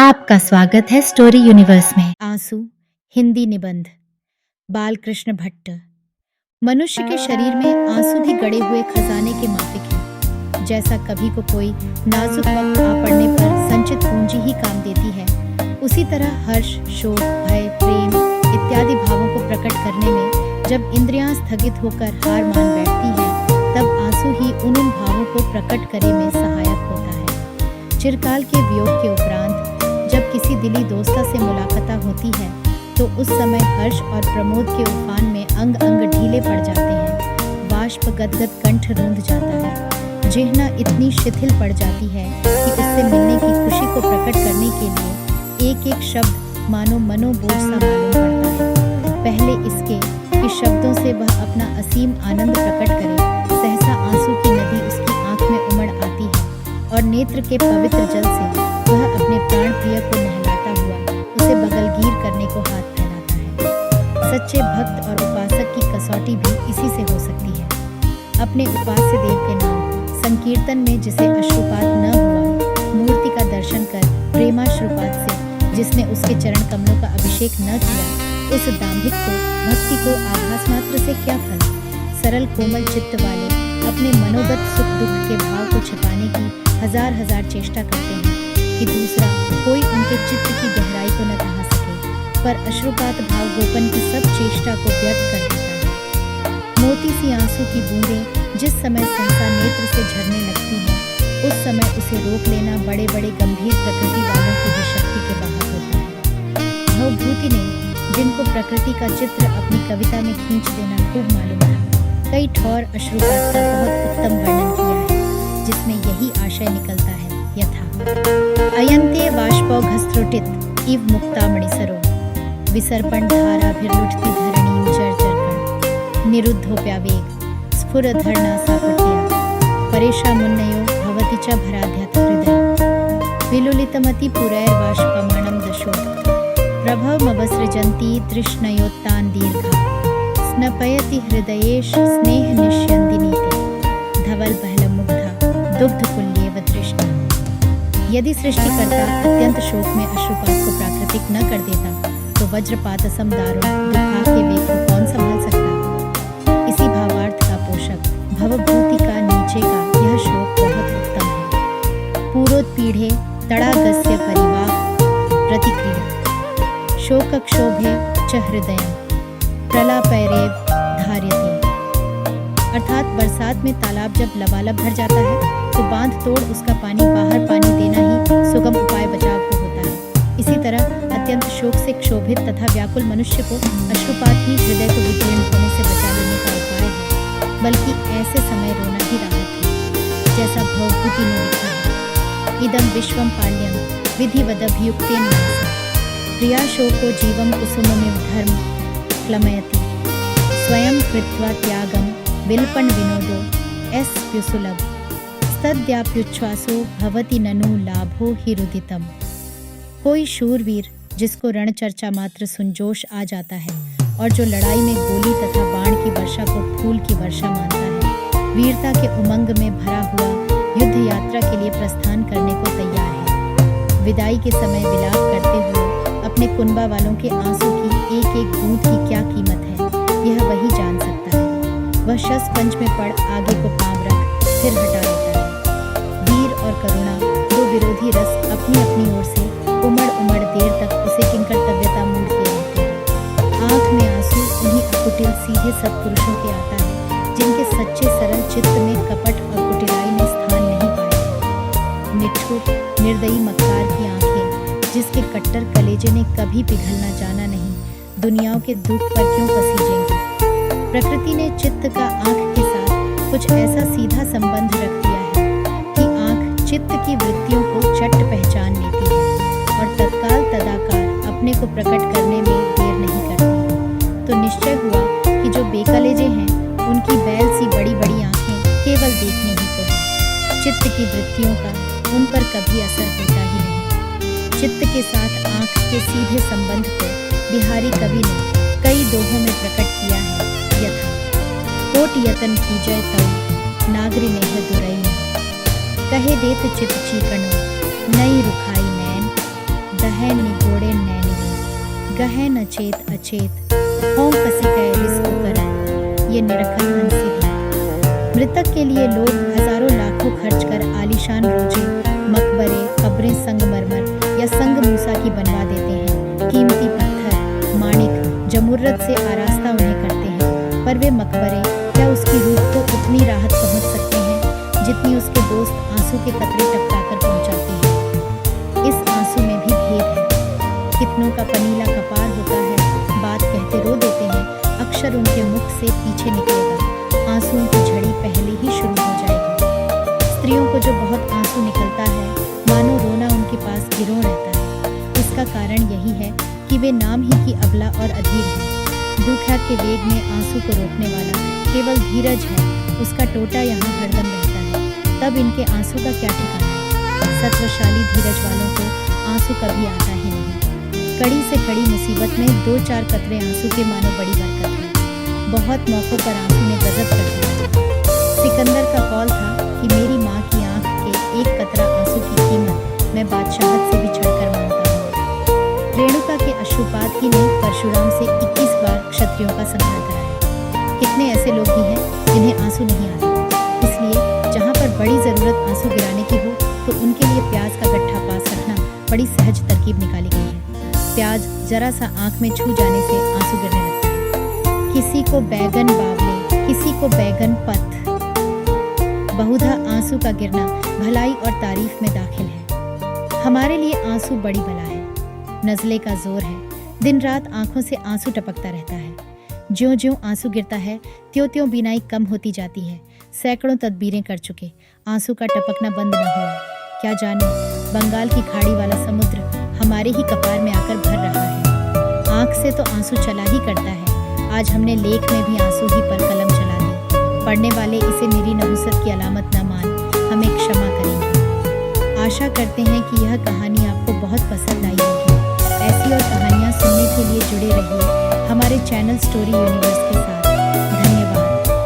आपका स्वागत है स्टोरी यूनिवर्स में। आंसू हिंदी निबंध बालकृष्ण भट्ट। मनुष्य के शरीर में आंसू भी गड़े हुए खजाने के माफिक हैं। जैसा कभी को कोई नाजुक वक्त आ पड़ने पर संचित पूंजी ही काम देती है, उसी तरह हर्ष, शोक, भय, प्रेम इत्यादि भावों को प्रकट करने में जब इंद्रियां स्थगित होकर हार मान बैठती हैं, तब आंसू ही उन भावों को प्रकट करे में सहायक होता है। चिरकाल के वियोग के उपरांत जब किसी दिली दोस्ता से मुलाकात होती है, तो उस समय हर्ष और प्रमोद के उफान में अंग अंग ढीले पड़ जाते हैं, बाष्प गदगद कंठ रूंध जाता है, जिह्वा इतनी शिथिल पड़ जाती है कि उससे मिलने की खुशी को प्रकट करने के लिए एक एक शब्द मानो मनोबोझ सा मालूम पड़ता है। पहले इसके कि शब्दों से वह अपना असीम आनंद प्रकट करे, सहसा आंसू की नदी उसकी आंख में उमड़ आती है और नेत्र के पवित्र जल से वह अपने प्राण प्रिय को नहलाता हुआ उसे बगलगीर करने को हाथ फैलाता है। सच्चे भक्त और उपासक की कसौटी भी इसी से हो सकती है। अपने उपास्य देव के नाम संकीर्तन में जिसे अश्रुपात न हुआ, मूर्ति का दर्शन कर प्रेमाश्रुपात से जिसने उसके चरण कमलों का अभिषेक न किया, उस दाम्भिक को भक्ति को आभास मात्र से क्या फल। सरल कोमल चित्त वाले अपने मनोगत सुख दुख के भाव को छिपाने की हजार हजार चेष्टा करते हैं कि दूसरा कोई उनके चित्त की गहराई को न कहा सके, पर अश्रुपात भाव गोपन की सब चेष्टा को व्यर्थ कर देता है। मोती सी आंसू की बूंदें जिस समय सहसा नेत्र से झरने लगती हैं, उस समय उसे रोक लेना बड़े बड़े गंभीर प्रकृति वालों की भी शक्ति के बाहर होता है। भवभूति ने जिनको प्रकृति का चित्र अपनी कविता में खींच देना खूब मालूम था, कई ठौर अश्रुपात का बहुत उत्तम वर्णन किया है, जिसमें यही आशय निकलता है, यथा अयन्ते बाष्पौघस्त्रुटित इव मुक्तामणिसरो विसर्पण धाराभिर्लुठति धरणीं जर्जरकण निरुद्धोऽप्यावेग स्फुरधर्णा सापट्या परेशामुन्नयो भवति च भराध्यथ हृदय विलुलितमति पुरैर्बाष्पमाणं दशो प्रभवमवसृजन्ति तृष्णयोत्तान् दीर्घा स्नपयति हृदयेश स्नेहनिष्यन्दिनीते धवलबहलमुग्धा दुग्धकुल्येव दृष्टि। यदि सृष्टिकर्ता अत्यंत शोक में अश्रुपात को प्राकृतिक न कर देता, तो वज्रपात सम दारुण दुखा के वेग को कौन संभाल सकता। इसी भावार्थ का पोषक भवभूति का नीचे का यह श्लोक बहुत उत्तम है। पूर्वोत्पीढ़े तड़ागस्य परिवाह प्रतिक्रिया शोकक्षोभे च हृदयं प्रलापैरेव धार्यते। अर्थात बरसात में तालाब जब लबालब भर जाता है, तो बांध तोड़ उसका पानी बाहर पानी देना ही सुगम उपाय बचाव को होता है। इसी तरह अत्यंत शोक से क्षोभित तथा व्याकुल मनुष्य को अश्रुपात ही हृदय को विकीर्ण होने से बचा लेने का उपाय है, बल्कि ऐसे समय रोना ही राहत है। जैसा भवभूति ने लिखा है, इदं विश्वं पाल्यं विधिवदभियुक्तेन मनसा प्रिया शोको जीवं कुसुममिव धर्म क्लमयति स्वयं कृत्वा त्यागं विल्पन विनोदो एस्प्युसुलभ स्तद्याप्युच्छ्वासो भवति ननु लाभो हि रुदितम। कोई शूरवीर जिसको रण चर्चा मात्र सुनजोश आ जाता है और जो लड़ाई में गोली तथा बाण की वर्षा को फूल की वर्षा मानता है, वीरता के उमंग में भरा हुआ युद्ध यात्रा के लिए प्रस्थान करने को तैयार है। विदाई के समय विलाप करते हुए अपने कुनबा वालों के आंसू की एक एक बूंद की क्या कीमत है, यह वही जान सकता है। वह शस्पंज में पड़ आगे को पांव रख फिर हटा लेता है। वीर और करुणा दो विरोधी रस अपनी अपनी ओर से उमड़ उमड़ देर तक उसे किंकर्तव्यता मूड किए रहते हैं। आंख में आंसू उन्हीं अकुटिल सीधे सत्पुरुषों के आता है, जिनके सच्चे सरल चित्त में कपट और कुटिलाई ने स्थान नहीं पाया। निठुर निर्दयी मक्कार की आंखें, जिसके कट्टर कलेजे ने कभी पिघलना जाना नहीं, दुनियाओं के दुख पर क्यों पसीजेंगी। प्रकृति ने चित्त का आंख के साथ कुछ ऐसा सीधा संबंध रख दिया है कि आंख चित्त की वृत्तियों को चट पहचान लेती है और तत्काल तदाकार अपने को प्रकट करने में देर नहीं करती। तो निश्चय हुआ कि जो बेकलेजे हैं, उनकी बैल सी बड़ी बड़ी आंखें केवल देखने ही को हैं। चित्त की वृत्तियों का उन पर कभी असर होता ही नहीं। चित्त के साथ आंख के सीधे संबंध को बिहारी कवि ने कई दोहों में प्रकट किया है, यथा कोट यतन कीजय तव नागरि नेह दुरई कहे देत चित चीकणो नई रुखाई नैन तहै निगोड़े नैनिवे, गहे न चेत अचेत, हों कसी कै रिस्क करन, ये निरखत हंसी भी। मृतक के लिए लोग हजारों लाखों खर्च कर आलीशान रोजे, मकबरे, कब्रें संगमरमर या संग मूसा की बनवा देते हैं। कीमती पत्थर, माणिक, जमुर्रत से आरास्ता उन्हें करते हैं, पर वे मकबरे क्या उसकी रूह को उतनी राहत पहुंच सकते हैं जितनी उसके दोस्त आंसू के कतरे टपकाकर पहुंचाते हैं। इस आंसू में भी भेद है। कितनों का पनीला कपार होता है, बात कहते रो देते हैं, अक्षर उनके मुख से पीछे निकलेगा, आंसुओं की झड़ी पहले ही शुरू हो जाएगी। स्त्रियों को जो बहुत आंसू निकलता है, मानो रोना उनके पास गिरों रहता है। इसका कारण यही है कि वे नाम ही की अबला और अधीर है। दुखा के वेग में आंसू को रोकने वाला केवल धीरज है, उसका टोटा यहाँ हरदम रहता है। तब इनके आंसू का क्या ठिकाना है। सत्वशाली धीरज वालों को आंसू कभी आता ही नहीं। कड़ी से कड़ी मुसीबत में 2-4 कतरे आंसू के मानो बड़ी बरकत है। बहुत मौक़ों पर आंसू ने गजब कर दिया। सिकंदर का कौल था कि मेरी माँ की आंख के एक कतरा आंसू की कीमत मैं बादशाहत से भी चढ़कर मांगता हूँ। रेणुका के अश्रुपात ही ने परशुराम से 21 बार क्षत्रियों का संहार कराया। कितने ऐसे लोग भी हैं जिन्हें आंसू नहीं आते। इसलिए जहाँ पर बड़ी ज़रूरत आंसू गिराने की हो तो उनके लिए प्याज का गट्ठा पास रखना बड़ी सहज तरकीब निकाली गई है। प्याज जरा सा आंख में छू जाने से आंसू गिरने लगता है। किसी को बैगन बावले, किसी को बैगन पथ। बहुधा आंसू का गिरना भलाई और तारीफ में दाखिल है। हमारे लिए आंसू बड़ी बला है, नज़ले का जोर है। दिन रात आंखों से आंसू टपकता रहता है। ज्यों ज्यों आंसू गिरता है त्यों त्यों बीनाई कम होती जाती है। सैकड़ों तदबीरें कर चुके, आंसू का टपकना बंद न हुआ। क्या जाने बंगाल की खाड़ी वाला समुद्र हमारे ही कपार में आकर भर रहा है। आंख से तो आंसू चला ही करता है। आज हमने लेख में भी आंसू ही पर कलम चला दी। पढ़ने वाले इसे मेरी नहुसत की अलामत न मान हमें क्षमा करेंगे। आशा करते हैं कि यह कहानी आपको बहुत पसंद आई होगी। ऐसी और कहानियाँ सुनने के लिए जुड़े रहिए हमारे चैनल स्टोरी यूनिवर्स के साथ।